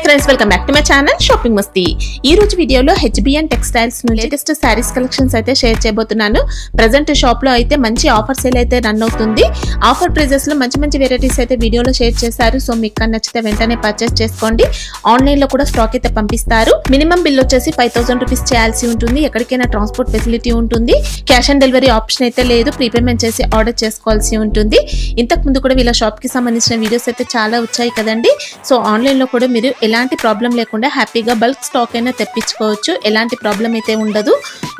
Friends, welcome back to my channel shopping మస్తీ. ఈ రోజు వీడియోలో హెచ్బిఎన్ టెక్స్టైల్స్ ను లేటెస్ట్ శారీస్ కలెక్షన్స్ అయితే షేర్ చేయబోతున్నాను. ప్రెజెంట్ షాప్ లో అయితే మంచి ఆఫర్ సేల్ అయితే రన్ అవుతుంది. ఆఫర్ ప్రైజెస్ లో మంచి మంచి వెరైటీస్ అయితే వీడియోలో షేర్ చేశారు. సో మీకు నచ్చితే వెంటనే పర్చేస్ చేసుకోండి. ఆన్లైన్ లో కూడా స్టాక్ అయితే పంపిస్తారు. మినిమం బిల్ వచ్చేసి 5000 రూపీస్ చేయాల్సి ఉంటుంది. ఎక్కడికైనా ట్రాన్స్పోర్ట్ ఫెసిలిటీ ఉంటుంది. క్యాష్ ఆన్ డెలివరీ ఆప్షన్ అయితే లేదు. ప్రీపేమెంట్ చేసి ఆర్డర్ చేసుకోవాల్సి ఉంటుంది. ఇంతకు ముందు కూడా వీళ్ళ షాప్ కి సంబంధించిన వీడియోస్ అయితే చాలా వచ్చాయి కదండి. సో ఆన్లైన్ లో కూడా మీరు ఎలాంటి ప్రాబ్లం లేకుండా హ్యాపీగా బల్క్ స్టాక్ అయినా తెప్పించుకోవచ్చు. ఎలాంటి ప్రాబ్లం అయితే ఉండదు.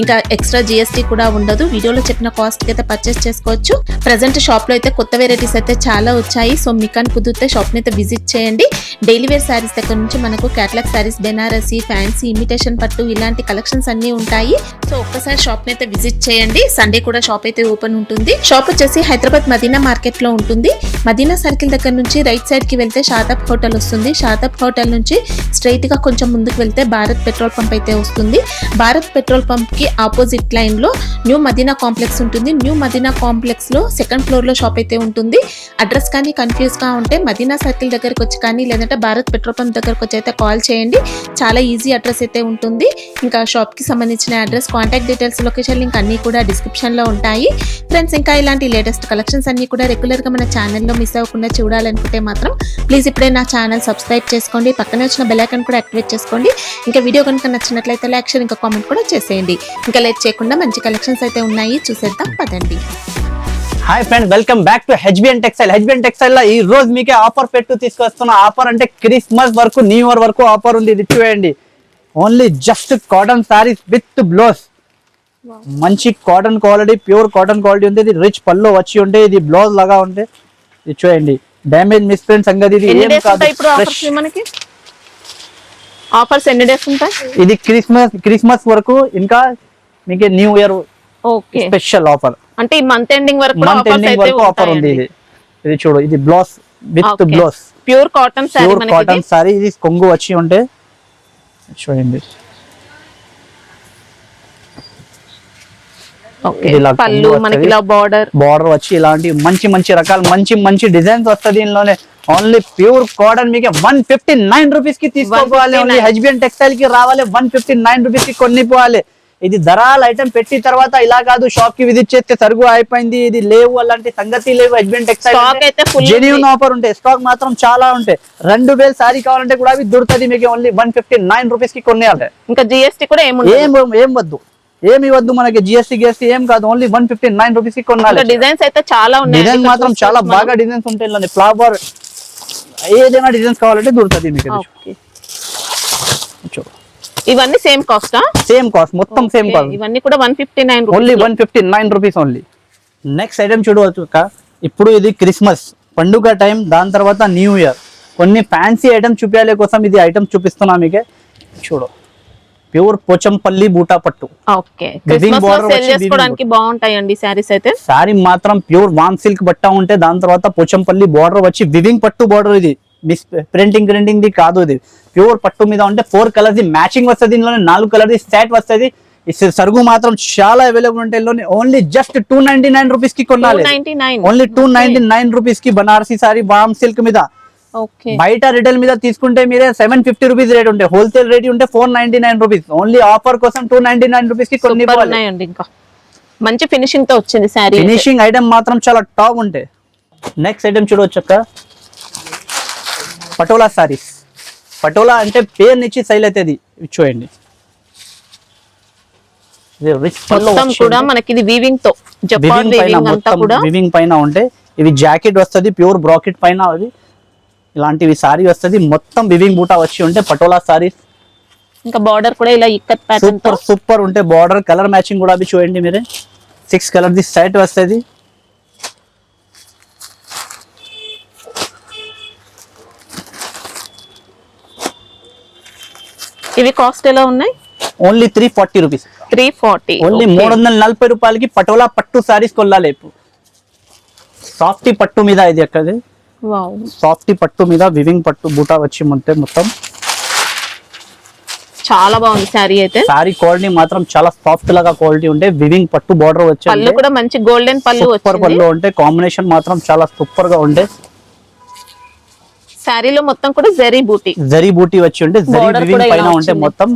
ఇంకా ఎక్స్ట్రా జిఎస్టీ కూడా ఉండదు. వీడియోలో చెప్పిన కాస్ట్ కి అయితే పర్చేస్ చేసుకోవచ్చు. ప్రెజెంట్ షాప్ లో అయితే కొత్త వెరైటీస్ అయితే చాలా వచ్చాయి. సో మీకు కుదిరితే షాప్ ని అయితే విజిట్ చేయండి. డైలీ వేర్ శారీస్ దగ్గర నుంచి మనకు catalogue saris, Banarasi, fancy, imitation పట్టు ఇలాంటి కలెక్షన్స్ అన్ని ఉంటాయి. సో ఒక్కసారి షాప్ ని అయితే విజిట్ చేయండి. సండే కూడా షాప్ అయితే ఓపెన్ ఉంటుంది. షాప్ వచ్చేసి హైదరాబాద్ మదీనా మార్కెట్ లో ఉంటుంది. మదీనా సర్కిల్ దగ్గర నుంచి రైట్ సైడ్ కి వెళ్తే షాదాబ్ హోటల్ వస్తుంది. షాదాబ్ హోటల్ నుంచి స్ట్రైట్ గా కొంచెం ముందుకు వెళ్తే భారత్ పెట్రోల్ పంప్ అయితే వస్తుంది. భారత్ పెట్రోల్ పంప్ కి ఆపోజిట్ లైన్ లో న్యూ మదీనా కాంప్లెక్స్ ఉంటుంది. న్యూ మదీనా కాంప్లెక్స్ లో సెకండ్ ఫ్లోర్ లో షాప్ అయితే ఉంటుంది. అడ్రస్ కానీ కన్ఫ్యూజ్ గా ఉంటే మదీనా సర్కిల్ దగ్గరకు వచ్చి కానీ లేదంటే భారత్ పెట్రోల్ పంప్ దగ్గరకు వచ్చి అయితే కాల్ చేయండి. చాలా ఈజీ అడ్రస్ అయితే ఉంటుంది. ఇంకా షాప్ కి సంబంధించిన address, contact details, location link అన్ని కూడా డిస్క్రిప్షన్ లో ఉంటాయి. ఫ్రెండ్స్, ఇంకా ఇలాంటి లేటెస్ట్ కలెక్షన్స్ అన్ని కూడా రెగ్యులర్ గా మన ఛానల్లో మిస్ అవ్వకుండా చూడాలనుకుంటే మాత్రం ప్లీజ్ ఇప్పుడే నా ఛానల్ సబ్స్క్రైబ్ చేసుకోండి. పక్కనే వచ్చిన బెల్ ఐకాన్ కూడా యాక్టివేట్ చేసుకోండి. ఇంకా వీడియో కనుక నచ్చినట్లయితే లైక్, షేర్, ఇంకా కామెంట్ కూడా చేసేయండి. ఇంకా లేట్ చేయకుండా మంచి కలెక్షన్స్ అయితే ఉన్నాయి, చూసేద్దాం పదండి. Hi friend, welcome back to HBN textile. HBN textile లో ఈ రోజు మీకే ఆఫర్ పెట్టు తీసుకొస్తున్న. ఆఫర్ అంటే క్రిస్మస్ వరకు, న్యూ ఇయర్ వరకు ఆఫర్ ఉంది. ఇది చూడండి, only just cotton sarees with blouse. మంచి cotton quality, pure cotton quality ఉంది. ఇది రిచ్ పళ్ళు వచ్చి ఉంటే, ఇది బ్లౌజ్ లాగా ఉంటే. ఇది చూడండి, డ్యామేజ్ మిస్ ప్రింట్ సంగతి ఇది ఏం కాదు. ఆఫర్స్ ఎన్ని డేస్ ఉంటాయి? ఇది క్రిస్మస్ వరకు, ఇంకా మీకు న్యూ ఇయర్ స్పెషల్ ఆఫర్. అంటే ఈ మంత్ ఎండింగ్ వరకు ఆఫర్ ఉంది. ఇది చూడు, ఇది blouse with blouse, pure cotton sorry. Pure cotton sorry. ఇది కొంగు వచ్చి ఉంటే చూడండి. పళ్ళు మనకి ఇలా బార్డర్ వచ్చి ఇలాంటి మంచి మంచి రకాలు, మంచి మంచి డిజైన్స్ వస్తుంది దీనిలోనే. ఓన్లీ ప్యూర్ కాటన్ మీకు 159 రూపీస్ కి తీసుకోవాలి. ఓన్లీ హెచ్బిఎన్ టెక్స్టైల్ కి రావాలి, 159 రూపీస్ కి కొనిపోవాలి. ఇది ధరాల ఐటమ్ పెట్టిన తర్వాత ఇలా కాదు, షాప్ కి విజిట్ చేస్తే సరుకు అయిపోయింది, ఇది లేవు అలాంటి సంగతి లేవు. హెచ్బిఎన్ టెక్స్టైల్ జెన్యూన్ ఆఫర్ ఉంటాయి. స్టాక్ మాత్రం చాలా ఉంటాయి. 2000 సారీ కావాలంటే కూడా అవి దొరుకుతుంది మీకు. ఓన్లీ 159 రూపీస్ కి కొనేయాలి. ఇంకా జిఎస్టీ కూడా ఏం వద్దు, ఏమి వద్దు మనకి. జిఎస్టీ ఏం కాదు. ఓన్లీ 159 రూపీస్ కి కొనాలి. డిజైన్స్ అయితే చాలా ఉన్నాయి. డిజైన్ మాత్రం చాలా బాగా డిజైన్స్ ఉంటాయి. ఫ్లవర్ ఏదైనా డిజైన్స్ కావాలంటే దొరుకుతుంది మీకు. ఇవన్నీ సేమ్ కాస్ట్? సేమ్ కాస్ట్, మొత్తం సేమ్ కాస్ట్. ఇవన్నీ కూడా 159 only 159 rupees only. Next item చూడవచ్చు. ఇప్పుడు ఇది క్రిస్మస్ పండుగ టైం, దాని తర్వాత న్యూ ఇయర్. కొన్ని ఫ్యాన్సీ ఐటమ్ చూపించాలి కోసం ఇది ఐటమ్ చూపిస్తున్నా మీకే. చూడు, ప్యూర్ పోచంపల్లి బూటా పట్టు. బాగుంటాయండి సారీస్ అయితే. సారీ మాత్రం ప్యూర్ వామ్ సిల్క్ బట్ట ఉంటే, దాని తర్వాత పోచంపల్లి బార్డర్ వచ్చి వివింగ్ పట్టు బార్డర్. ఇది ప్రింటింగ్ ది కాదు, ఇది ప్యూర్ పట్టు మీద ఉంటే 4 కలర్స్ మ్యాచింగ్ వస్తుంది. దీనిలోనే 4 కలర్ సెట్ వస్తుంది. సరుగు మాత్రం చాలా అవైలబుల్ ఉంటాయి. ఓన్లీ జస్ట్ 299 రూపీస్ కి కొనాలి. ఓన్లీ 299 రూపీస్ కి బనారసీ సారీ వామ్ సిల్క్ మీద. బయట రిటైల్ మీద తీసుకుంటే మీరే 750 రూపీస్ రేట్ ఉంటే, హోల్సేల్ రేట్ ఉంటే 499 రూపీస్. ఓన్లీ ఆఫర్ కోసం 299 రూపీస్ కి కొన్ని ఇంకా మంచి ఫినిషింగ్ తో వచ్చింది సారీ. ఫినిషింగ్ ఐటమ్ మాత్రం చాలా టాప్ ఉంటాయి. నెక్స్ట్ ఐటమ్ చూడవచ్చు అక్క, పటోలా సారీస్. పటోలా అంటే పేరు నుంచి సైల్ అవుతుంది. చూడండి, వీవింగ్ పైన ఉంటే ఇవి జాకెట్ వస్తుంది, ప్యూర్ బ్రాకెట్ పైన అది ఇలాంటివి సారీ వస్తుంది. మొత్తం వివింగ్ బూటా వచ్చి ఉంటే పటోలా సారీస్. ఇంకా బార్డర్ కూడా ఇలా ఇక్కత్ ప్యాటర్న్ తో సూపర్ ఉంటే బార్డర్ కలర్ మ్యాచింగ్ కూడా చూడండి మీరే. 6 కలర్ ది సెట్ వస్తుంది. ఇవి కాస్ట్ ఎలా ఉన్నాయి? Only 340 rupees. 340 ఓన్లీ 340 రూపాయలకి పటోలా పట్టు సారీస్ కొనాలి. సాఫ్టీ పట్టు మీద ఇది ఎక్కది, సాఫ్టీ పట్టు మీద వివింగ్ పట్టు బూటా వచ్చి ఉంటే మొత్తం చాలా బాగుంది సారీ అయితే. సారీ క్వాలిటీ మాత్రం చాలా సాఫ్ట్ లాగా క్వాలిటీ ఉంటే, వివింగ్ పట్టు బార్డర్ వచ్చి పళ్ళు కూడా మంచి గోల్డెన్ పళ్ళు సూపర్ పళ్ళు ఉంటే, కాంబినేషన్ మాత్రం చాలా సూపర్ గా ఉంటే. శారీలో మొత్తం కూడా జరీ బూటీ వచ్చి ఉంటే జరీ Border వివింగ్ కూడా ఇలా పైన ఉంటే వచ్చింది. మొత్తం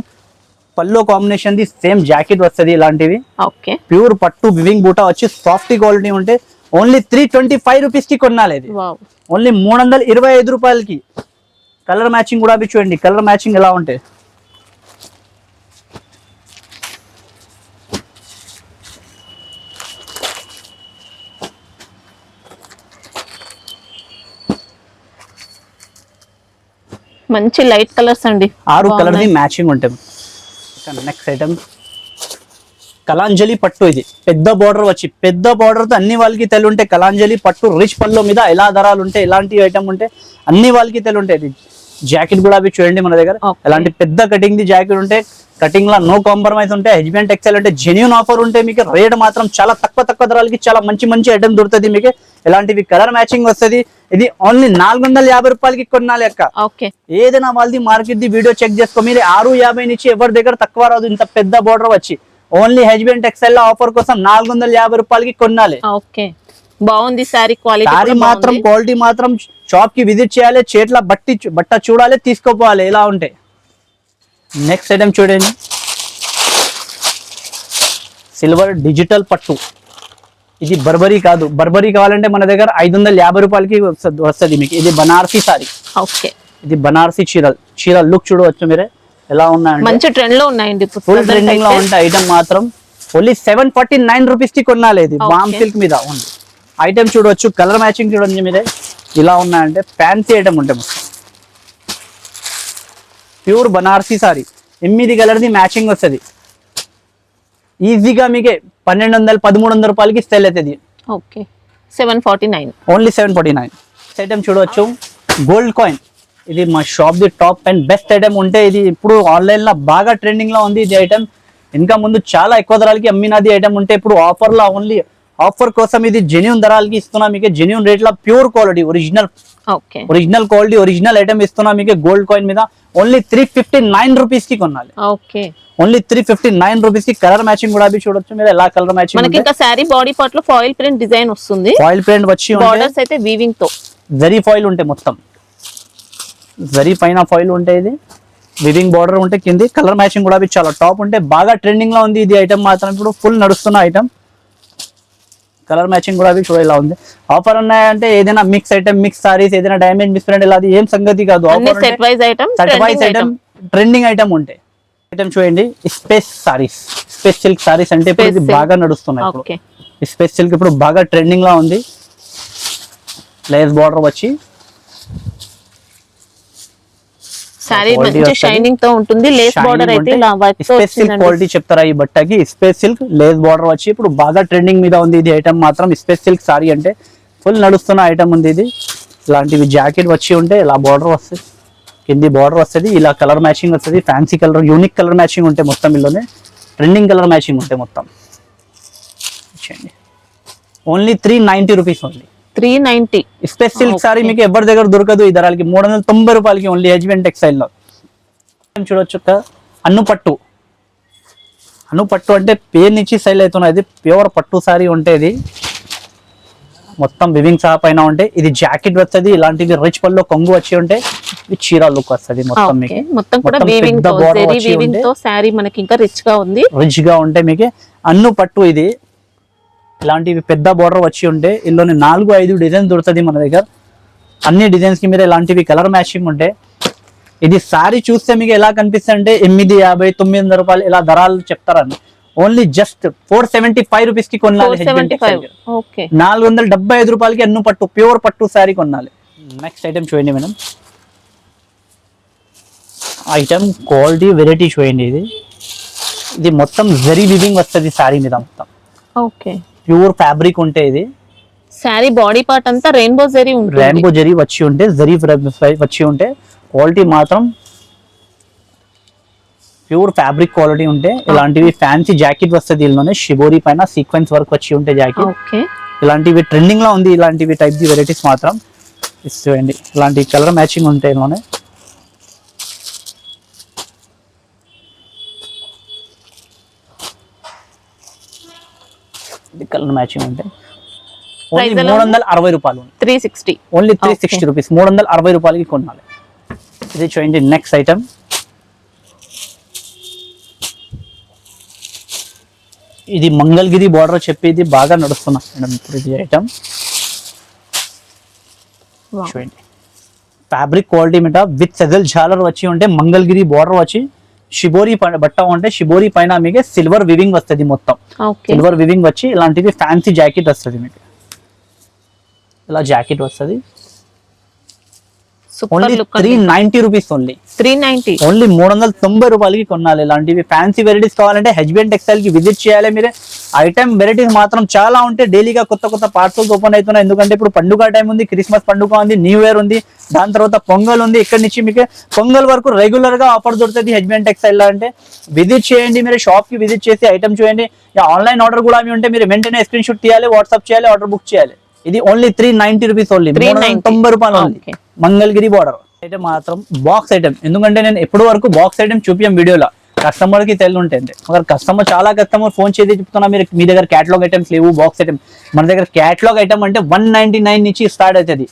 పల్లో కాంబినేషన్ ది సేమ్ జాకెట్ వస్తది ఇలాంటివి ఓకే ప్యూర్ పట్టు వివింగ్ బూటా వచ్చి సాఫ్ట్ క్వాలిటీ ఉంటే ఓన్లీ 325 రూపీస్ కి కొనాలి ఇది వావ్ ఓన్లీ 325 రూపాయలకి కలర్ మ్యాచింగ్ కూడా అవి చూడండి కలర్ మ్యాచింగ్ ఎలా ఉంటాయి మంచి లైట్ కలర్స్ అండి 6 కలర్ ది మ్యాచింగ్ ఉంటాయి నెక్స్ట్ ఐటమ్ కలాంజలి పట్టు ఇది పెద్ద బార్డర్ వచ్చి పెద్ద బార్డర్ తో అన్ని వాళ్ళకి తెలు ఉంటాయి కలాంజలి పట్టు రిచ్ పల్లో మీద ఎలా ధరాలు ఉంటాయి ఎలాంటి ఐటమ్ ఉంటే అన్ని వాళ్ళకి తెలు ఉంటాయి జాకెట్ కూడా అవి చూడండి మన దగ్గర Okay. ఎలాంటి పెద్ద కటింగ్ ది జాకెట్ ఉంటే కటింగ్ లా నో కాంప్రమైజ్ ఉంటాయి హెచ్బిఎన్ టెక్స్టైల్ అంటే జెన్యూన్ ఆఫర్ ఉంటే మీకు రేట్ మాత్రం చాలా తక్కువ ధరలకి చాలా మంచి ఐటమ్ దొరుకుతుంది మీకు ఇలాంటివి కలర్ మ్యాచింగ్ వస్తది ఇది ఓన్లీ 450 రూపాయలకి కొనాలి అక్క ఓకే ఏదైనా వాళ్ళది మార్కెట్ ది వీడియో చెక్ చేసుకో మీరు 650 నుంచి ఎవరి దగ్గర తక్కువ రాదు ఇంత పెద్ద బార్డర్ వచ్చి ఓన్లీ హెచ్బిఎన్ టెక్స్టైల్ లో ఆఫర్ కోసం 450 రూపాయలకి కొనాలి ఓకే బాగుంది శారీ క్వాలిటీ సారీ మాత్రం క్వాలిటీ మాత్రం షాప్ కి విజిట్ చేయాలి చేట్ల బట్ట చూడాలి తీసుకోపోవాలి ఇలా ఉంటాయి నెక్స్ట్ ఐటమ్ చూడండి సిల్వర్ డిజిటల్ పట్టు ఇది బర్బరీ కాదు బర్బరీ కావాలంటే మన దగ్గర 550 రూపాయలకి వస్తుంది మీకు ఇది బనారసీ సారీ ఓకే ఇది బనారసీ చీర లుక్ చూడవచ్చు మీరే ఎలా ఉన్నాయండి మంచి ట్రెండ్ లో ఉన్నాయండి ఇప్పుడు ఫుల్ present ట్రెండింగ్ లో అయితే. ఉంటే ఐటమ్ మాత్రం ఓన్లీ 749 రూపీస్ కి కొనాలి ఇది Okay. బామ్ సిల్క్ మీద ఉంది ఐటమ్ చూడవచ్చు కలర్ మ్యాచింగ్ చూడండి మీరే ఇలా ఉన్నాయంటే ఫ్యాన్సీ ఐటమ్ ఉంటాయి మొత్తం pure Banarasi sorry 8 colour the matching వస్తుంది ఈజీగా మీకే 1200-1300 రూపాయలకి సెల్ అవుతుంది ఓకే 749 ఓన్లీ 749 ఐటమ్ చూడవచ్చు గోల్డ్ కాయిన్ ఇది మా shop the top and best item ఉంటే ఇది ఇప్పుడు ఆన్లైన్ లో బాగా ట్రెండింగ్ లో ఉంది ఇది ఐటమ్ ఇంకా ముందు చాలా ఎక్కువ ధరలకి అమ్మినది ఐటమ్ ఉంటే ఇప్పుడు ఆఫర్ లో ఓన్లీ ఆఫర్ కోసం ఇది జెన్యూన్ ధరలకి ఇస్తున్నా మీకు జెన్యూన్ రేట్ లో pure quality okay original quality original item ఇస్తున్నా మీకు గోల్డ్ కాయిన్ మీద ఓన్లీ 359 రూపీస్ కి కొనాలి ఓకే ఓన్లీ 359 రూపీస్ కి కలర్ మ్యాచింగ్ కూడా చూడొచ్చు మీరు ఎలా కలర్ మనకి మ్యాచింగ్ ఇంకా శారీ బాడీ పార్ట్ లో ఫాయిల్ ప్రింట్ డిజైన్ వస్తుంది ఫాయిల్ ప్రింట్ వచ్చి బార్డర్స్ అయితే వీవింగ్ తో జరీ ఫాయిల్ ఉంటాయి మొత్తం జరీ పైన ఫాయిల్ ఉంటాయి ఇది వివింగ్ బార్డర్ ఉంటే కింది కలర్ మ్యాచింగ్ కూడా చాలా టాప్ ఉంటే బాగా ట్రెండింగ్ లో ఉంది ఇది ఐటమ్ మాత్రం ఇప్పుడు ఫుల్ నడుస్తున్న ఐటమ్ కలర్ మ్యాచింగ్ కూడా చూడ ఇలా ఉంది ఆఫర్ ఉన్నాయంటే ఏదైనా మిక్స్ ఐటమ్ మిక్స్ సారీస్ ఏదైనా డ్యామేజ్ మిస్ప్రింట్ ఇలా ఏం సంగతి కాదు అన్ని set wise item set wise item trending item ఉంటాయి ఐటమ్ చూడండి space saris space silk saris అంటే ఇప్పుడు ఇది Space silk. బాగా నడుస్తున్నాయి ఇప్పుడు ఓకే స్పేస్ సిల్క్ ఇప్పుడు బాగా ట్రెండింగ్ లో ఉంది లేస్ బార్డర్ వచ్చి శారీ Quality మంచి వస్తది. షైనింగ్ తో ఉంటుంది లేస్ బార్డర్ అయితే ఇలా వర్క్ తో స్పేస్ సిల్క్ వచ్చిందండి క్వాలిటీ చెప్తారా ఈ బట్టకి స్పేస్ సిల్క్ లేస్ బార్డర్ వచ్చి ఇప్పుడు బాగా ట్రెండింగ్ మీద ఉంది ఇది ఐటమ్ మాత్రం స్పేస్ సిల్క్ సారీ అంటే ఫుల్ నడుస్తున్న ఐటమ్ ఉంది ఇది ఇలాంటివి జాకెట్ వచ్చి ఉంటే ఇలా బార్డర్ వస్తుంది కింది బార్డర్ వస్తుంది ఇలా కలర్ మ్యాచింగ్ వస్తుంది fancy colour unique colour matching ఉంటాయి మొత్తం ఇందులోనే ట్రెండింగ్ కలర్ మ్యాచింగ్ ఉంటాయి మొత్తం only 390 rupees only 390 space silk sorry మీకు ఎవరి దగ్గర దొరకదు ఈ ధరలకి 390 రూపాయలకి ఓన్లీ హెచ్బిఎన్ టెక్స్టైల్ లో చూడొచ్చు అన్ను పట్టు అంటే పేరు నుంచి స్టైల్ అవుతున్నది ప్యూర్ పట్టు సారీ ఉంటేది మొత్తం వివింగ్ సహా పైన ఉంటే ఇది జాకెట్ వస్తుంది ఇలాంటివి రిచ్ పల్లో కొంగు వచ్చి ఉంటే ఇది చీర లుక్ వస్తుంది మొత్తం మీకు మొత్తం కూడా మొత్తం వీవింగ్ పెద్ద తో border జరీ వచ్చి వీవింగ్ ఉంటే తో శారీ మనకి ఇంకా రిచ్ గా ఉంది రిచ్ గా ఉంటే మీకు అన్ను పట్టు ఇది ఇలాంటివి పెద్ద బార్డర్ వచ్చి ఉంటే ఇందులోని 4-5 డిజైన్ దొరుకుతుంది మన దగ్గర అన్ని డిజైన్స్ కి మీరు ఇలాంటివి కలర్ మ్యాచింగ్ ఉంటే ఇది సారీ చూస్తే మీకు ఎలా కనిపిస్తుంది అంటే 850-900 రూపాయలు ఇలా ధరలు చెప్తారని ఓన్లీ జస్ట్ 475 రూపీస్ కి కొనాలి 475 ఓకే 475 రూపాయలకి అన్ను పట్టు ప్యూర్ పట్టు సారీ కొనాలి నెక్స్ట్ ఐటమ్ చూడండి మేడం ఐటమ్ క్వాలిటీ వెరైటీ చూడండి ఇది మొత్తం జరీ వివింగ్ వస్తుంది సారీ మీద మొత్తం ఓకే ప్యూర్ ఫ్యాబ్రిక్ ఉంటే ఇది శారీ బాడీ పార్ట్ అంతా రెయిన్బో జరీ ఉంటుంది రెయిన్బో జరీ వచ్చి ఉంటే జరీ వచ్చి ఉంటే క్వాలిటీ మాత్రం ప్యూర్ ఫ్యాబ్రిక్ క్వాలిటీ ఉంటే ఇలాంటివి ఫ్యాన్సీ జాకెట్ వస్తుంది ఇందులోనే షిబోరి పైన సీక్వెన్స్ వర్క్ వచ్చి ఉంటే జాకెట్ ఓకే ఇలాంటివి ట్రెండింగ్ లో ఉంది ఇలాంటివి టైప్ ది వెరైటీస్ మాత్రం చూడండి ఇలాంటి కలర్ మ్యాచింగ్ ఉంటాయి ఇందులోనే ఇది కలర్ మ్యాచింగ్ ఉంటాయి ఓన్లీ 360 రూపాయలు, 360, ఓన్లీ 360 రూపీస్, 360 రూపాయలకి కొనాలి. ఇది చూడండి నెక్స్ట్ ఐటమ్. ఇది మంగళగిరి బార్డర్ చెప్పి ఇది బాగా నడుస్తున్నా మేడం ఇప్పుడు ఇది ఐటమ్ చూడండి. ఫ్యాబ్రిక్ క్వాలిటీ మీద విత్ సెజల్ జాలర్ వచ్చి ఉంటే మంగళగిరి బార్డర్ వచ్చి షిబోరి బట్ట ఉంటే షిబోరి పైన మీకు సిల్వర్ వివింగ్ వస్తుంది, మొత్తం సిల్వర్ వివింగ్ వచ్చి ఇలాంటివి ఫ్యాన్సీ జాకెట్ వస్తుంది మీకు. ఇలా జాకెట్ వస్తుంది ఓన్లీ 390 రూపీస్, ఓన్లీ 390, ఓన్లీ 390 రూపాయలకి కొనాలి. ఇలాంటివి ఫ్యాన్సీ వెరైటీస్ కావాలంటే హెచ్బిఎన్ టెక్స్టైల్ కి విజిట్ చేయాలి మీరు. ఐటమ్ వెరైటీస్ మాత్రం చాలా ఉంటాయి, డైలీగా కొత్త కొత్త పార్సల్స్ ఓపెన్ అవుతున్నాయి. ఎందుకంటే ఇప్పుడు పండుగ టైం ఉంది, క్రిస్మస్ పండుగ ఉంది, న్యూ ఇయర్ ఉంది, దాని తర్వాత పొంగల్ ఉంది. ఇక్కడ నుంచి మీకు పొంగల్ వరకు రెగ్యులర్ గా ఆఫర్ దొరుకుతుంది హెచ్బిఎన్ టెక్స్టైల్ లో. అంటే విజిట్ చేయండి, మీరు షాప్ కి విజిట్ చేసి ఐటమ్ చూడండి. ఆన్లైన్ ఆర్డర్ కూడా ఉంటే మీరు వెంటనే స్క్రీన్ షాట్ తీయాలి, వాట్సాప్ చేయాలి, ఆర్డర్ బుక్ చేయాలి. ఇది ఓన్లీ 390 రూపీస్, ఓన్లీ 390 రూపాయలు ఓన్లీ. మంగళగిరి బార్డర్ అయితే మాత్రం బాక్స్ ఐటమ్, ఎందుకంటే నేను ఎప్పుడు వరకు బాక్స్ ఐటమ్ చూపించాం వీడియోలో, కస్టమర్ కి తెలియ ఉంటుంది. మరి కస్టమర్ చాలా కస్టమర్ ఫోన్ చేసి చెప్తున్నా మీరు మీ దగ్గర క్యాటలాగ్ ఐటమ్స్ లేవు, బాక్స్ ఐటమ్. మన దగ్గర క్యాటలాగ్ ఐటమ్ అంటే 199 నుంచి స్టార్ట్ అవుతుంది.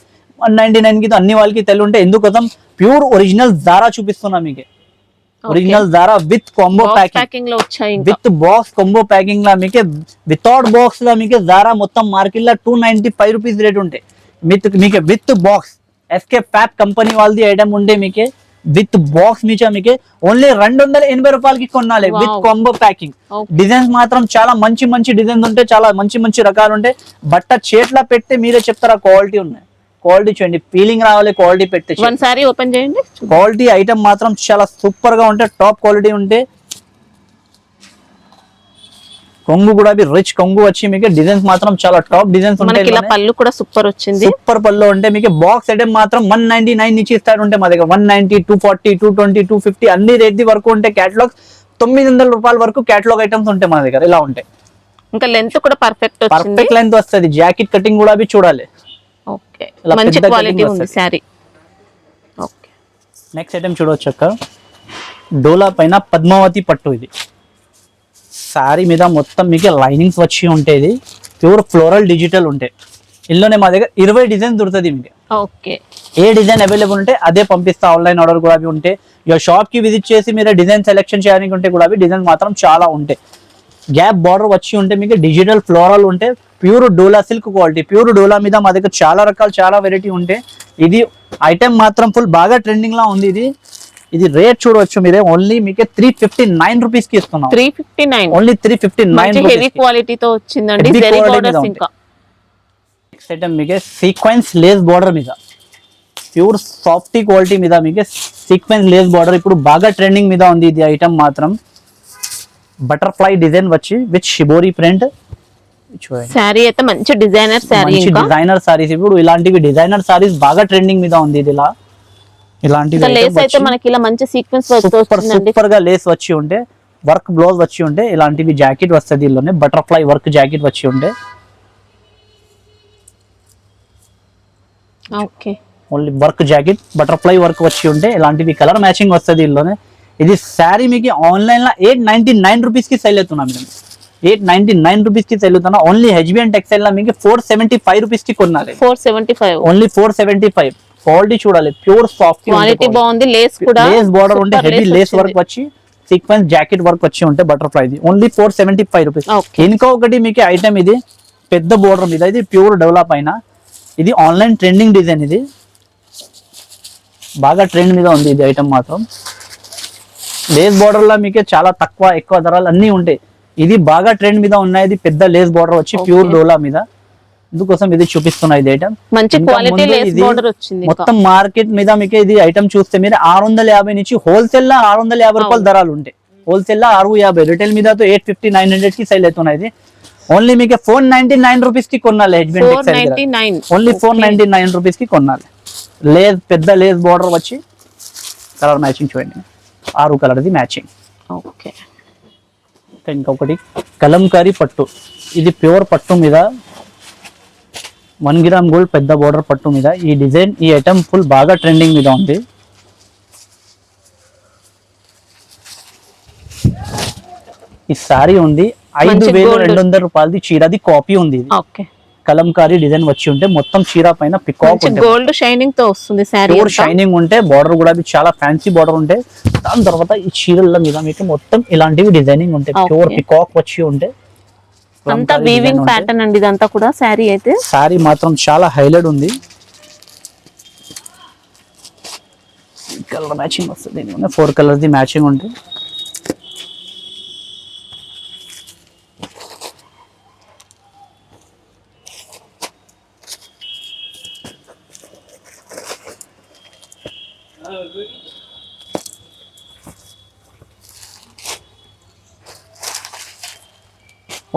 199 కి అన్ని వాళ్ళకి తెలియ ఉంటే ఎందుకోసం ప్యూర్ ఒరిజినల్ జారా చూపిస్తున్నా మీకు. Original Zara with combo packing లో వచ్చాయి, విత్ బాక్స్ కాంబో ప్యాకింగ్ లా మీకు. వితౌట్ బాక్స్ లా మీకు జారా మొత్తం మార్కెట్ లో 295 రూపీస్ రేట్ ఉంటాయి మీకు. విత్ బాక్స్ ఎస్కే ఫ్యాప్ కంపెనీ వాళ్ళది ఐటమ్ ఉండే మీకు విత్ బాక్స్ మీకు ఓన్లీ 280 రూపాయలకి కొనాలి విత్ కాంబో ప్యాకింగ్. డిజైన్స్ మాత్రం చాలా మంచి మంచి డిజైన్స్ ఉంటాయి, చాలా మంచి మంచి రకాలు ఉంటాయి. బట్ట చేట్లా పెడితే మీరే చెప్తారా క్వాలిటీ ఉన్నాయి. క్వాలిటీ చూడండి, ఫీలింగ్ రావాలి క్వాలిటీ పెడితే. ఒకసారి ఓపెన్ చేయండి. క్వాలిటీ ఐటమ్ మాత్రం చాలా సూపర్ గా ఉంటాయి, టాప్ క్వాలిటీ ఉంటే. కొంగు కూడా రిచ్ కొంగు వచ్చి మీకు డిజైన్స్ మాత్రం చాలా టాప్ డిజైన్స్ ఉంటాయి. పళ్ళు కూడా సూపర్ వచ్చింది, సూపర్ పళ్ళు ఉంటే మీకు. బాక్స్ ఐటమ్ మాత్రం 199 నుంచి స్టార్ట్ ఉంటాయి మా దగ్గర. 190, 240, 220, 250 అన్ని రేట్ వరకు ఉంటాయి. క్యాటలాగ్ 900 రూపాయల వరకు క్యాటలాగ్ ఐటమ్స్ ఉంటాయి మా దగ్గర. ఇలా ఉంటాయి. ఇంకా లెంత్ కూడా పర్ఫెక్ట్ లెంత్ వస్తుంది. జాకెట్ కటింగ్ కూడా చూడాలి. ఓకే, మంచి క్వాలిటీ ఉంది సారీ. ఓకే, నెక్స్ట్ ఐటమ్ చూడవచ్చు అక్క. డోలా పైన పద్మావతి పట్టు. ఇది సారీ మీద మొత్తం మీకు లైనింగ్స్ వచ్చి ఉంటాయి. ప్యూర్ ఫ్లోరల్ డిజిటల్ ఉంటాయి. ఇందులోనే మా దగ్గర 20 డిజైన్ దొరుకుతుంది మీకు. ఓకే, ఏ డిజైన్ అవైలబుల్ ఉంటే అదే పంపిస్తా. ఆన్లైన్ ఆర్డర్ కూడా ఉంటాయి. ఇక షాప్ కి విజిట్ చేసి మీరు డిజైన్ సెలెక్షన్ చేయడానికి ఉంటే కూడా డిజైన్ మాత్రం చాలా ఉంటాయి. గ్యాప్ బార్డర్ వచ్చి ఉంటే మీకు డిజిటల్ ఫ్లోరల్ ఉంటే ప్యూర్ డోలా సిల్క్ క్వాలిటీ. ప్యూర్ డోలా మీద మా దగ్గర చాలా రకాలు చాలా వెరైటీ ఉంటాయి. ఇది ఐటమ్ మాత్రం ఫుల్ బాగా ట్రెండింగ్ లా ఉంది. ఇది రేట్ చూడవచ్చు మీరే, ఓన్లీ మీకు 359 రూపీస్ కి ఇస్తున్నాం. 359, ఓన్లీ 359 హెవీ క్వాలిటీతో వచ్చిందండి. జరీ బోర్డర్స్. ఇంకా నెక్స్ట్ ఐటమ్ మీకు సీక్వెన్స్ లేస్ బార్డర్ మీద, ప్యూర్ సాఫ్టీ క్వాలిటీ మీద మీకు సీక్వెన్స్ లేస్ బార్డర్ ఇప్పుడు బాగా ట్రెండింగ్ మీద ఉంది. ఇది ఐటమ్ మాత్రం బటర్ఫ్లై డిజైన్ వచ్చి విత్ షిబోరి ప్రింట్. సారీ అయితే మంచి డిజైనర్ సారీ, డిజైనర్ సారీస్. ఇప్పుడు ఇలాంటివి డిజైనర్ సారీస్ బాగా ట్రెండింగ్ మీద ఉంది. ఇది ఇలా ఇలాంటివి లేస్ అయితే మనకి ఇలా మంచి సీక్వెన్స్ సూపర్ గా లేస్ వచ్చి ఉంటే, వర్క్ బ్లౌజ్ వచ్చి ఉంటే, ఇలాంటివి జాకెట్ వస్తుంది. ఇల్లోనే బటర్ఫ్లై వర్క్ జాకెట్ వచ్చి ఉంటే. Okay, only work jacket butterfly work వచ్చి ఉంటే ఇలాంటివి కలర్ మ్యాచింగ్ వస్తుంది ఇల్లోనే. ఇది శారీ మీకు ఆన్లైన్ లో 899 రూపీస్ కి సెల్ అవుతున్నా మేడం. 899 రూపీస్ కి సెల్ అవుతున్నా. ఓన్లీ హెచ్బిఎన్ టెక్స్టైల్ లో మీకు 475 రూపీస్ కి కొనాలి. 475, ఓన్లీ 475. క్వాలిటీ చూడాలి, ప్యూర్ సాఫ్ట్ క్వాలిటీ బాగుంది. లేస్ కూడా లేస్ బార్డర్ ఉంటే హెవీ లేస్ వర్క్ వచ్చి సీక్వెన్స్ జాకెట్ వర్క్ వచ్చి ఉంటే బటర్ఫ్లై. ఇది ఓన్లీ 475 రూపీస్. ఇంకా ఒకటి మీకు ఐటమ్ ఇది పెద్ద బోర్డర్ మీద, ఇది ప్యూర్ డెవలప్ పైన. ఇది ఆన్లైన్ ట్రెండింగ్ డిజైన్. ఇది బాగా ట్రెండ్ మీద ఉంది. ఇది ఐటమ్ మాత్రం లేస్ బార్డర్ లో మీకు చాలా తక్కువ ఎక్కువ ధరలు అన్ని ఉంటాయి. ఇది బాగా ట్రెండ్ మీద ఉన్నాయి. ఇది పెద్ద లేస్ బార్డర్ వచ్చి ప్యూర్ డోలా మీద. ఇందుకోసం ఇది చూపిస్తున్నా. ఇది ఐటమ్ మంచి క్వాలిటీ లేస్ బార్డర్ వచ్చింది. మొత్తం మార్కెట్ మీద మీకు ఇది ఐటమ్ చూస్తే మీరు 650 నుంచి హోల్సేల్ లో 650 రూపాయల ధరలు ఉంటాయి. హోల్సేల్ లో 650, రిటైల్ మీద 850, 900 కి సేల్ అవుతున్నాయి. ఇది ఓన్లీ మీకు 499 రూపీస్ కి కొనాలి. ఓన్లీ 499 రూపీస్ కి కొనాలి. లేస్ పెద్ద లేస్ బార్డర్ వచ్చి కలర్ మ్యాచింగ్ చూడండి, 6 కలర్ ది మ్యాచింగ్. ఓకే, ఇంకొకటి కలంకారీ పట్టు. ఇది ప్యూర్ పట్టు మీద 1 గ్రామ్ గోల్డ్ పెద్ద బోర్డర్ పట్టు మీద. ఈ డిజైన్ ఈ ఐటమ్ ఫుల్ బాగా ట్రెండింగ్ మీద ఉంది. ఈ సారీ ఉంది 5200 రూపాయలది చీర. అది కాపీ ఉంది. కలంకారీ డిజైన్ వచ్చి ఉంటే మొత్తం చీర పైన పికాక్ గోల్డ్ షైనింగ్ తో వస్తుంది సారీ, ప్యూర్ షైనింగ్ ఉంటే బార్డర్ కూడా చాలా ఫ్యాన్సీ బార్డర్ ఉంటే. దాని తర్వాత ఈ చీరల మీద మీకు మొత్తం ఇలాంటివి డిజైనింగ్ ఉంటాయి, ప్యూర్ పికాక్ వచ్చి ఉంటే. అంతా వీవింగ్ ప్యాటర్న్ అండి ఇదంతా కూడా. సారీ అయితే సారీ మాత్రం చాలా హైలైట్ ఉంది. కలర్ మ్యాచింగ్ వస్తుంది, 4 కలర్స్ ది మ్యాచింగ్ ఉంటుంది.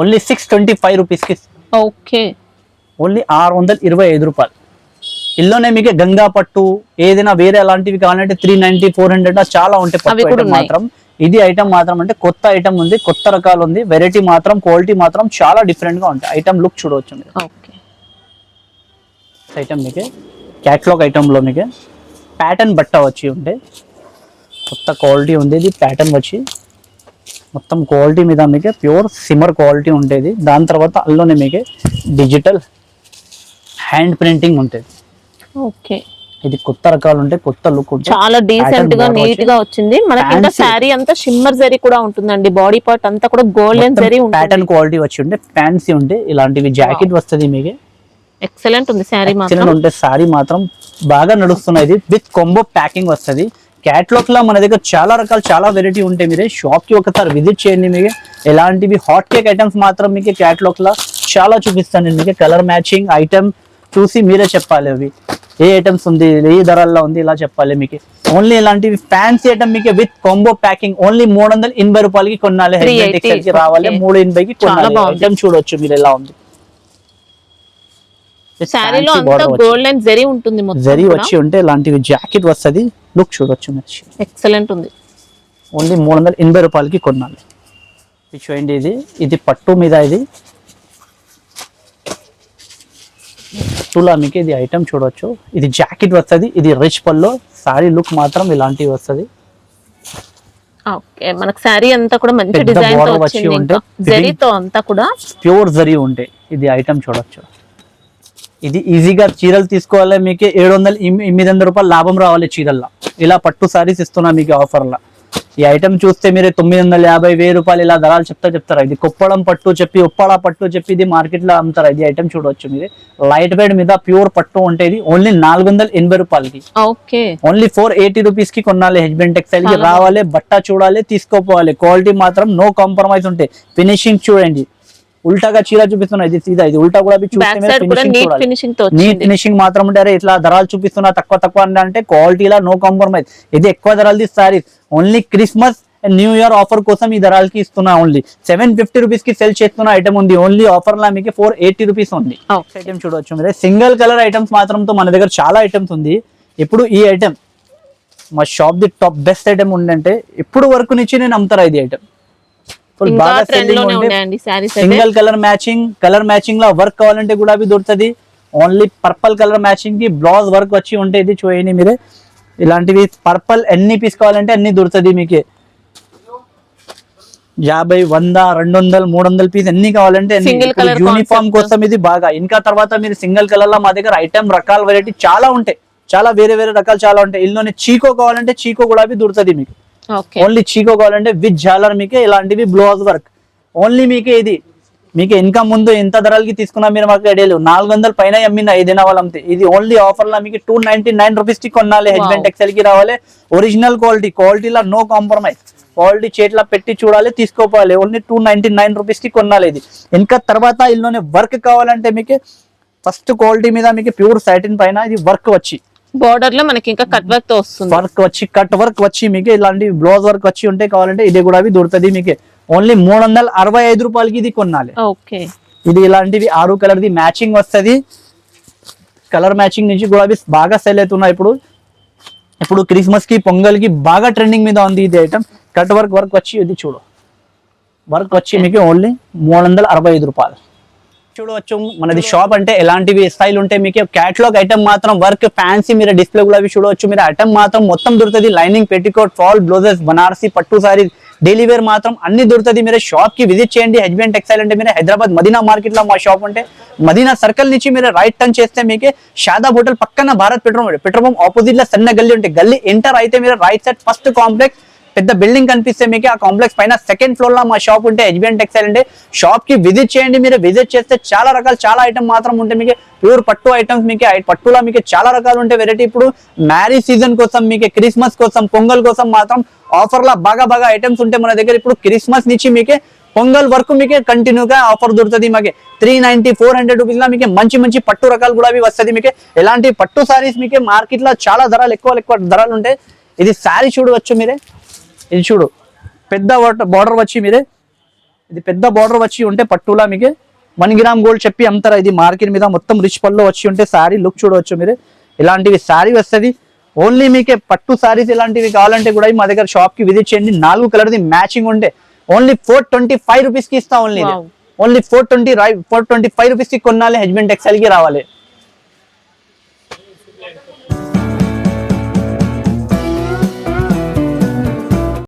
ఓన్లీ 625 రూపీస్ కి. ఓకే, ఓన్లీ 625 రూపాయలు. ఇల్లోనే మీకు గంగా పట్టు ఏదైనా వేరే అలాంటివి కావాలంటే 390 400 చాలా ఉంటాయి పట్టు ఐటమ్ మాత్రం. ఇది ఐటమ్ మాత్రం అంటే కొత్త ఐటమ్ ఉంది, కొత్త రకాలు ఉంది, వెరైటీ మాత్రం క్వాలిటీ మాత్రం చాలా డిఫరెంట్ గా ఉంటాయి. ఐటమ్ లుక్ చూడవచ్చు మీరు. ఐటమ్ మీకు క్యాట్లాగ్ ఐటమ్ లో మీకు ప్యాటర్న్ బట్ట వచ్చి ఉంటే కొత్త క్వాలిటీ ఉంది. ఇది ప్యాటర్న్ వచ్చి మొత్తం క్వాలిటీ మీద మీకు ప్యూర్ సిమర్ క్వాలిటీ ఉంటుంది. దాని తర్వాత అందులోనే మీకు డిజిటల్ హ్యాండ్ ప్రింటింగ్ ఉంటుంది. ఓకే, ఇది కొత్త రకాలు ఉంటాయి, కొత్త లుక్ ఉంటుంది, చాలా డీసెంట్ గా నీట్ గా వచ్చింది. మనకి ఇంకా సారీ అంతా షిమ్మర్ జరీ కూడా ఉంటుందండి, బాడీ పార్ట్ అంతా కూడా గోల్డెన్ జరీ ఉంటుంది. ప్యాటర్న్ క్వాలిటీ వచ్చి ఉంటే ఫ్యాన్సీ ఉంటే ఇలాంటివి జాకెట్ వస్తుంది మీకు. ఎక్సలెంట్ ఉంది సారీ మాత్రం. ఉంటే సారీ మాత్రం బాగా నడుస్తున్నది. విత్ కాంబో ప్యాకింగ్ వస్తుంది. క్యాట్లాగ్ లో మన దగ్గర చాలా రకాలు చాలా వెరైటీ ఉంటాయి. మీరే షాప్ కి ఒకసారి విజిట్ చేయండి. మీకు ఎలాంటివి హాట్ కేక్ ఐటమ్స్ మాత్రం మీకు క్యాట్లాగ్ లో చాలా చూపిస్తాను. మీకు కలర్ మ్యాచింగ్ ఐటమ్ చూసి మీరే చెప్పాలి అవి ఏ ఐటమ్స్ ఉంది, ఏ ధరల్లో ఉంది, ఇలా చెప్పాలి మీకు. ఓన్లీ ఇలాంటివి ఫ్యాన్సీ ఐటమ్ మీకు విత్ కాంబో ప్యాకింగ్ ఓన్లీ 380 రూపాయలకి కొనాలి. టెక్స్టైల్ కి రావాలి 380 కి కొనాలి. ఐటమ్ చూడొచ్చు మీరు ఎలా ఉంది. సారీలో అంతా గోల్డెన్ జరీ ఉంటుంది, జరీ వచ్చి ఉంటే ఇలాంటివి జాకెట్ వస్తుంది. లుక్ చూడొచ్చు మీరు, ఎక్సలెంట్ ఉంది. ఓన్లీ 380 రూపాయలకి కొనాలి. చూడండి, ఇది పట్టు మీద ఇది పట్టులా మీకు ఇది ఐటమ్ చూడొచ్చు. ఇది జాకెట్ వస్తుంది, ఇది రిచ్ పల్లో. సారీ లుక్ మాత్రం ఇలాంటివి వస్తుంది. ఓకే, మనకు సారీ అంతా కూడా మంచి డిజైన్ తో వచ్చింది, జరీతో అంతా కూడా ప్యూర్ జరీ ఉంటాయి. ఇది ఐటమ్ చూడొచ్చు. ఇది ఈజీగా చీరలు తీసుకోవాలి మీకు 700-800 రూపాయలు లాభం రావాలి చీరల్లో. ఇలా పట్టు సారీస్ ఇస్తున్నా మీకు ఆఫర్లో. ఈ ఐటమ్ చూస్తే మీరు 950 1000 రూపాయలు ఇలా ధరలు చెప్తారా. ఇది కొప్పడం పట్టు చెప్పి ఉప్పాడ పట్టు చెప్పి ఇది మార్కెట్ లో అమ్ముతారు. ఇది ఐటమ్ చూడవచ్చు మీరు. లైట్ వెయిట్ మీద ప్యూర్ పట్టు ఉంటుంది. ఓన్లీ 480 రూపాయలకి. ఓన్లీ 480 రూపీస్ కి కొనాలి. హెచ్బెండ్ టెక్స్టైల్ కి రావాలి, బట్ట చూడాలి, తీసుకోపోవాలి. క్వాలిటీ మాత్రం నో కాంప్రమైజ్ ఉంటాయి. ఫినిషింగ్ చూడండి, ఉల్టాగా చీర చూపిస్తున్నా. ఇది సీదా, ఇది ఉల్టా కూడా నీట్ ఫినిషింగ్ మాత్రం ఉంటారు. ఇట్లా ధరలు చూపిస్తున్నా తక్కువ అంటే క్వాలిటీలా నో కాంప్రమైజ్. ఇది ఎక్కువ ధరలు sorry. Only Christmas and new year offer కోసం ఈ ధరలకి ఇస్తున్నా. ఓన్లీ 750 రూపీస్ కి సెల్ చేస్తున్న ఐటమ్ ఉంది. ఓన్లీ ఆఫర్ లా మీకు 480 రూపీస్ ఉంది. ఐటమ్ చూడవచ్చు మీరు. సింగిల్ కలర్ ఐటమ్స్ మాత్రంతో మన దగ్గర చాలా ఐటమ్స్ ఉంది. ఇప్పుడు ఈ ఐటమ్ మా shop the top best item ఉందంటే ఇప్పుడు వరకు నుంచి నేను అమ్ముతారా ఇది ఐటమ్. సింగిల్ కలర్ మ్యాచింగ్ లో వర్క్ కావాలంటే కూడా దొరుకుతుంది. ఓన్లీ పర్పల్ కలర్ మ్యాచింగ్ కి బ్లౌజ్ వర్క్ వచ్చి ఉంటే ఇది చూడండి మీరే. ఇలాంటివి పర్పల్ ఎన్ని పీస్ కావాలంటే అన్ని దొరుకుతుంది మీకు. 50 100 200 300 పీస్ ఎన్ని కావాలంటే యూనిఫామ్ కోసం ఇది బాగా. ఇంకా తర్వాత మీరు సింగిల్ కలర్ లో మా దగ్గర ఐటమ్ రకాల వెరైటీ చాలా ఉంటాయి. చాలా వేరే రకాలు చాలా ఉంటాయి. ఇందులోనే చీకో కావాలంటే చీకో కూడా దొరుకుతుంది మీకు. ఓన్లీ చీకో కావాలంటే విత్ జాలర్ మీకు ఇలాంటివి బ్లౌజ్ వర్క్. ఓన్లీ మీకు ఇది మీకు ఇంకా ముందు ఎంత ధరలకి తీసుకున్నా మీరు మాకు ఐడియా 400 పైన అమ్మిన ఏదైనా వాళ్ళు అమ్మితే. ఇది ఓన్లీ ఆఫర్ లా మీకు 299 రూపీస్ కి కొనాలి. హెచ్బెండ్ టెక్స్టైల్ కి రావాలి. ఒరిజినల్ క్వాలిటీలో నో కాంప్రమైజ్. క్వాలిటీ చేతిలో పెట్టి చూడాలి, తీసుకోవాలి. ఓన్లీ 299 రూపీస్ కి కొనాలి. ఇది ఇంకా తర్వాత ఇందులోనే వర్క్ కావాలంటే మీకు ఫస్ట్ క్వాలిటీ మీద మీకు ప్యూర్ సాటిన్ పైన ఇది వర్క్ వచ్చి బోర్డర్ లో మనకి ఇంకా కట్ వర్క్ తో వస్తుంది. వర్క్ వచ్చి కట్ వర్క్ వచ్చి మీకు ఇలాంటి బ్లౌజ్ వర్క్ వచ్చి ఉంటే కావాలంటే ఇది కూడా దొరుకుతుంది మీకు. ఓన్లీ 365 రూపాయలకి ఇది కొనాలి. ఇది ఇలాంటివి 6 కలర్ ది మ్యాచింగ్ వస్తుంది. కలర్ మ్యాచింగ్ నుంచి కూడా బాగా సెల్ అవుతున్నాయి. ఇప్పుడు క్రిస్మస్ కి పొంగల్ కి బాగా ట్రెండింగ్ మీద ఉంది ఇది ఐటమ్. కట్ వర్క్ వచ్చి ఇది చూడు, వర్క్ వచ్చి మీకు ఓన్లీ 365 రూపాయలు. చూడవచ్చు మనది షాప్ అంటే ఎలాంటివి స్టైల్ ఉంటే మీకు. క్యాటలాగ్ ఐటమ్ మాత్రం వర్క్ ఫ్యాన్సీ మీరు డిస్ప్లే కూడా చూడవచ్చు మీరు. ఐటమ్ మాత్రం మొత్తం దొరుకుతుంది. Lining, petticoat, fall, blouses, Banarasi పట్టు సారీస్, డైలీ వేర్ మాత్రం అన్ని దొరుకుతుంది. మీరు షాప్ కి విజిట్ చేయండి. హెచ్బిఎన్ టెక్స్టైల్ అంటే మీరు హైదరాబాద్ మదీనా మార్కెట్ లో మా షాప్ ఉంటే మదీనా సర్కిల్ నుంచి మీరు రైట్ టర్న్ చేస్తే మీకు షాదాబ్ హోటల్ పక్కన భారత్ పెట్రోల్ పంప్ ఆపోజిట్ లో సన్న గల్లీ ఉంటాయి. గల్లీ ఎంటర్ అయితే మీరు రైట్ సైడ్ ఫస్ట్ కాంప్లెక్స్ పెద్ద బిల్డింగ్ కనిపిస్తే మీకు ఆ కాంప్లెక్స్ పైన సెకండ్ ఫ్లోర్ లో మా షాప్ ఉంటే హెచ్బిఎన్ టెక్స్టైల్ అంటే షాప్ కి విజిట్ చేయండి. మీరు విజిట్ చేస్తే చాలా రకాల చాలా ఐటమ్ మాత్రం ఉంటాయి. మీకు ప్యూర్ పట్టు ఐటమ్స్ మీకు పట్టులో మీకు చాలా రకాలు ఉంటాయి వెరైటీ. ఇప్పుడు మ్యారేజ్ సీజన్ కోసం మీకు క్రిస్మస్ కోసం పొంగల్ కోసం మాత్రం ఆఫర్ లా బాగా ఐటమ్స్ ఉంటాయి మన దగ్గర. ఇప్పుడు క్రిస్మస్ నుంచి మీకు పొంగల్ వరకు మీకు కంటిన్యూగా ఆఫర్ దొరుకుతుంది. మాకు 390 400 రూపీస్ లో మీకు మంచి పట్టు రకాలు కూడా వస్తుంది. మీకు ఎలాంటి పట్టు సారీస్ మీకు మార్కెట్ లో చాలా ధరలు ఎక్కువ ధరలు ఉంటాయి. ఇది శారీ చూడవచ్చు మీరే, ఇది చూడు పెద్ద బార్డర్ వచ్చి మీరే, ఇది పెద్ద బార్డర్ వచ్చి ఉంటే పట్టులా మీకు 1 గ్రామ్ గోల్డ్ చెప్పి అమ్ముతారా. ఇది మార్కెట్ మీద మొత్తం రిచ్ పళ్ళు వచ్చి ఉంటే శారీ లుక్ చూడవచ్చు మీరు. ఇలాంటివి శారీ వస్తుంది. ఓన్లీ మీకే పట్టు శారీస్ ఇలాంటివి కావాలంటే కూడా మా దగ్గర షాప్ కి విజిట్ చేయండి. 4 కలర్ది మ్యాచింగ్ ఉంటే ఓన్లీ 425 రూపీస్ కి ఇస్తా. ఓన్లీ 425 రూపీస్ కి కొనాలి. హెచ్బిఎన్ టెక్స్టైల్ కి రావాలి.